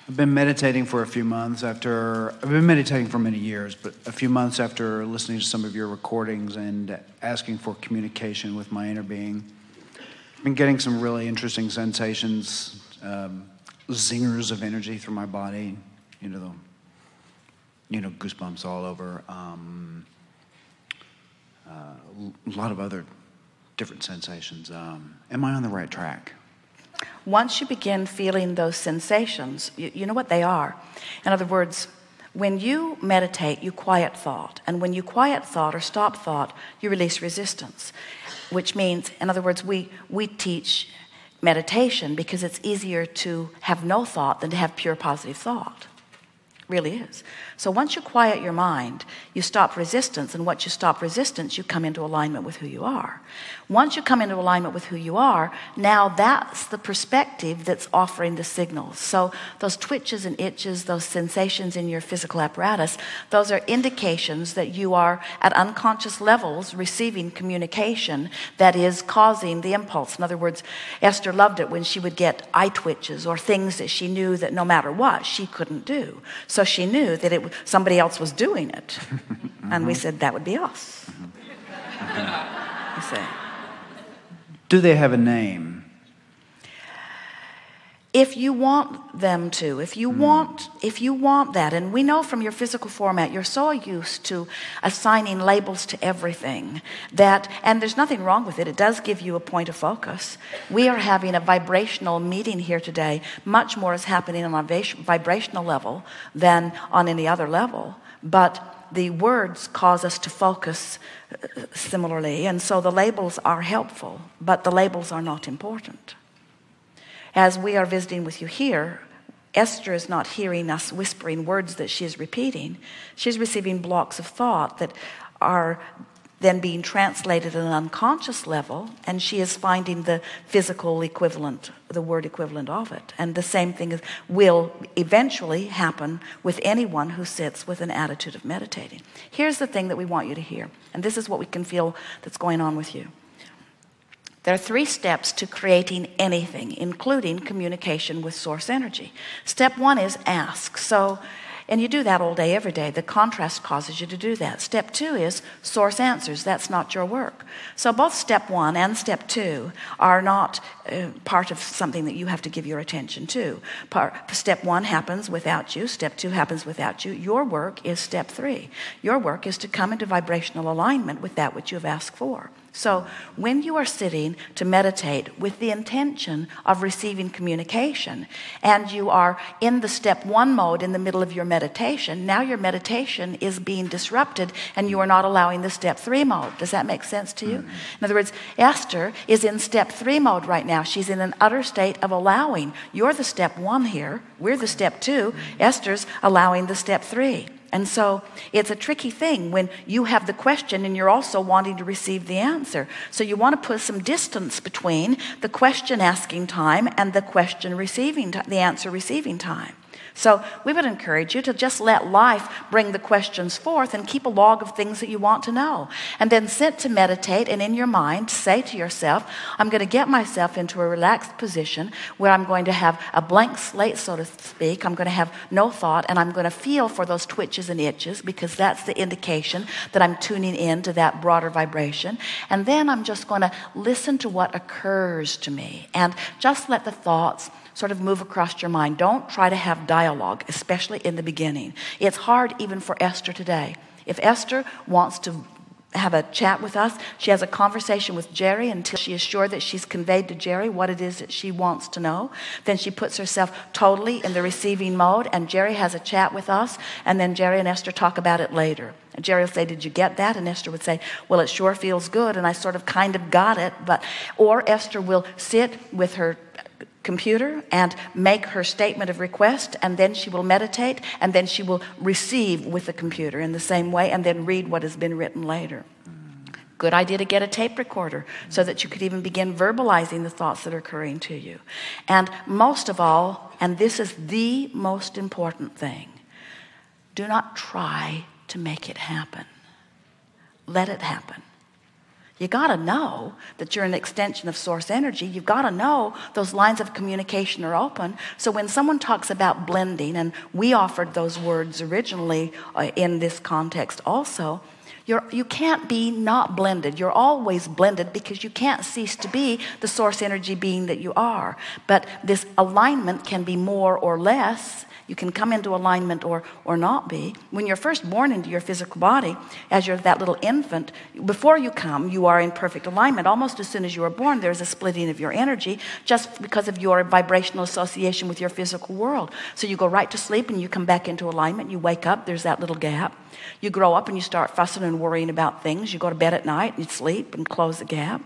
I've been meditating for a few months after, I've been meditating for many years, but a few months after listening to some of your recordings and asking for communication with my inner being. I've been getting some really interesting sensations, zingers of energy through my body, goosebumps all over, a lot of other different sensations. Am I on the right track? Once you begin feeling those sensations, you know what they are. In other words, when you meditate, you quiet thought. And when you quiet thought or stop thought, you release resistance. Which means, in other words, we teach meditation because it's easier to have no thought than to have pure positive thought. It really is. So once you quiet your mind, you stop resistance. And once you stop resistance, you come into alignment with who you are. Once you come into alignment with who you are, now that's the perspective that's offering the signals. So those twitches and itches, those sensations in your physical apparatus, those are indications that you are at unconscious levels receiving communication that is causing the impulse. In other words, Esther loved it when she would get eye twitches or things that she knew that no matter what, she couldn't do. So she knew that somebody else was doing it. And we said, that would be us. You say. Do they have a name? If you want them to, if you want that, and we know from your physical format, you're so used to assigning labels to everything that, and there's nothing wrong with it. It does give you a point of focus. We are having a vibrational meeting here today. Much more is happening on a vibrational level than on any other level. But the words cause us to focus similarly, and so the labels are helpful, but the labels are not important. As we are visiting with you here, Esther is not hearing us whispering words that she is repeating. She's receiving blocks of thought that are then being translated at an unconscious level, and she is finding the physical equivalent, the word equivalent of it. And the same thing will eventually happen with anyone who sits with an attitude of meditating. Here's the thing that we want you to hear, and this is what we can feel that's going on with you. There are 3 steps to creating anything, including communication with source energy. Step 1 is ask. And you do that all day, every day. The contrast causes you to do that. Step 2 is source answers. That's not your work. So both step 1 and step 2 are not part of something that you have to give your attention to. Step 1 happens without you. Step 2 happens without you. Your work is step 3. Your work is to come into vibrational alignment with that which you have asked for. So when you are sitting to meditate with the intention of receiving communication, and you are in the step 1 mode in the middle of your meditation, now your meditation is being disrupted and you are not allowing the step 3 mode. Does that make sense to you? In other words, Esther is in step 3 mode right now. She's in an utter state of allowing. You're the step 1 here. We're the step 2. Esther's allowing the step 3. And so it's a tricky thing when you have the question and you're also wanting to receive the answer. So you want to put some distance between the question asking time and the question receiving, the answer receiving time. So we would encourage you to just let life bring the questions forth and keep a log of things that you want to know. And then sit to meditate, and in your mind say to yourself, I'm going to get myself into a relaxed position where I'm going to have a blank slate, so to speak. I'm going to have no thought, and I'm going to feel for those twitches and itches, because that's the indication that I'm tuning in to that broader vibration. And then I'm just going to listen to what occurs to me and just let the thoughts sort of move across your mind. Don't try to have dialogue, especially in the beginning. It's hard even for Esther today. If Esther wants to have a chat with us, she has a conversation with Jerry until she is sure that she's conveyed to Jerry what it is that she wants to know. Then she puts herself totally in the receiving mode, and Jerry has a chat with us, and then Jerry and Esther talk about it later. And Jerry will say, did you get that? And Esther would say, well, it sure feels good, and I sort of kind of got it. Or Esther will sit with her computer and make her statement of request, and then she will meditate, and then she will receive with the computer in the same way, and then read what has been written later. Good idea to get a tape recorder so that you could even begin verbalizing the thoughts that are occurring to you. And most of all, and this is the most important thing, do not try to make it happen. Let it happen. You got to know that you're an extension of source energy. You've got to know those lines of communication are open. So when someone talks about blending, and we offered those words originally in this context also, you can't be not blended. You're always blended because you can't cease to be the source energy being that you are. But this alignment can be more or less. You can come into alignment or not be. When you're first born into your physical body, as you're that little infant, before you come, you are in perfect alignment. Almost as soon as you are born, there's a splitting of your energy just because of your vibrational association with your physical world. So you go right to sleep and you come back into alignment. You wake up, there's that little gap. You grow up and you start fussing and worrying about things. You go to bed at night and you sleep and close the gap.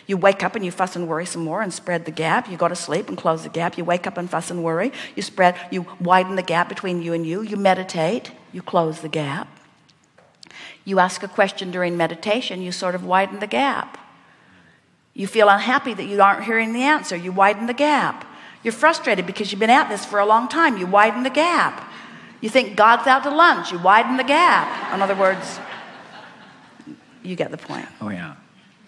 You wake up and you fuss and worry some more and spread the gap. You go to sleep and close the gap. You wake up and fuss and worry. You widen the gap between you and you. You meditate. You close the gap. You ask a question during meditation. You sort of widen the gap. You feel unhappy that you aren't hearing the answer. You widen the gap. You're frustrated because you've been at this for a long time. You widen the gap. You think God's out to lunch. You widen the gap. In other words, you get the point. Oh, yeah.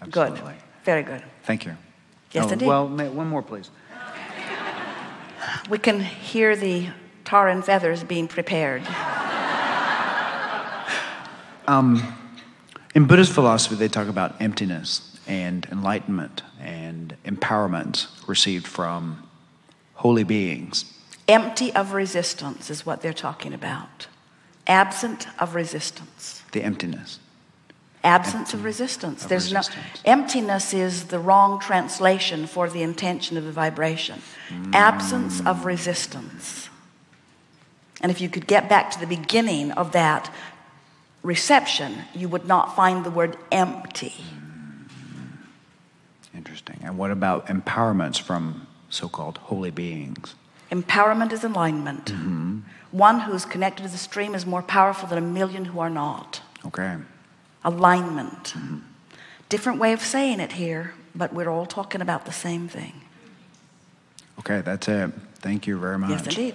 Absolutely. Good. Very good. Thank you. Yes, indeed. Well, one more, please. We can hear the tar and feathers being prepared. In Buddhist philosophy, they talk about emptiness and enlightenment and empowerment received from holy beings. Empty of resistance is what they're talking about. Absent of resistance. The emptiness. Absence of resistance. There's no emptiness is the wrong translation for the intention of the vibration. Absence of resistance. And if you could get back to the beginning of that reception, you would not find the word empty. Interesting. And what about empowerments from so-called holy beings? Empowerment is alignment. One who's connected to the stream is more powerful than a million who are not. Okay. Alignment. Different way of saying it here, but we're all talking about the same thing. Okay, that's it. Thank you very much. Yes, indeed.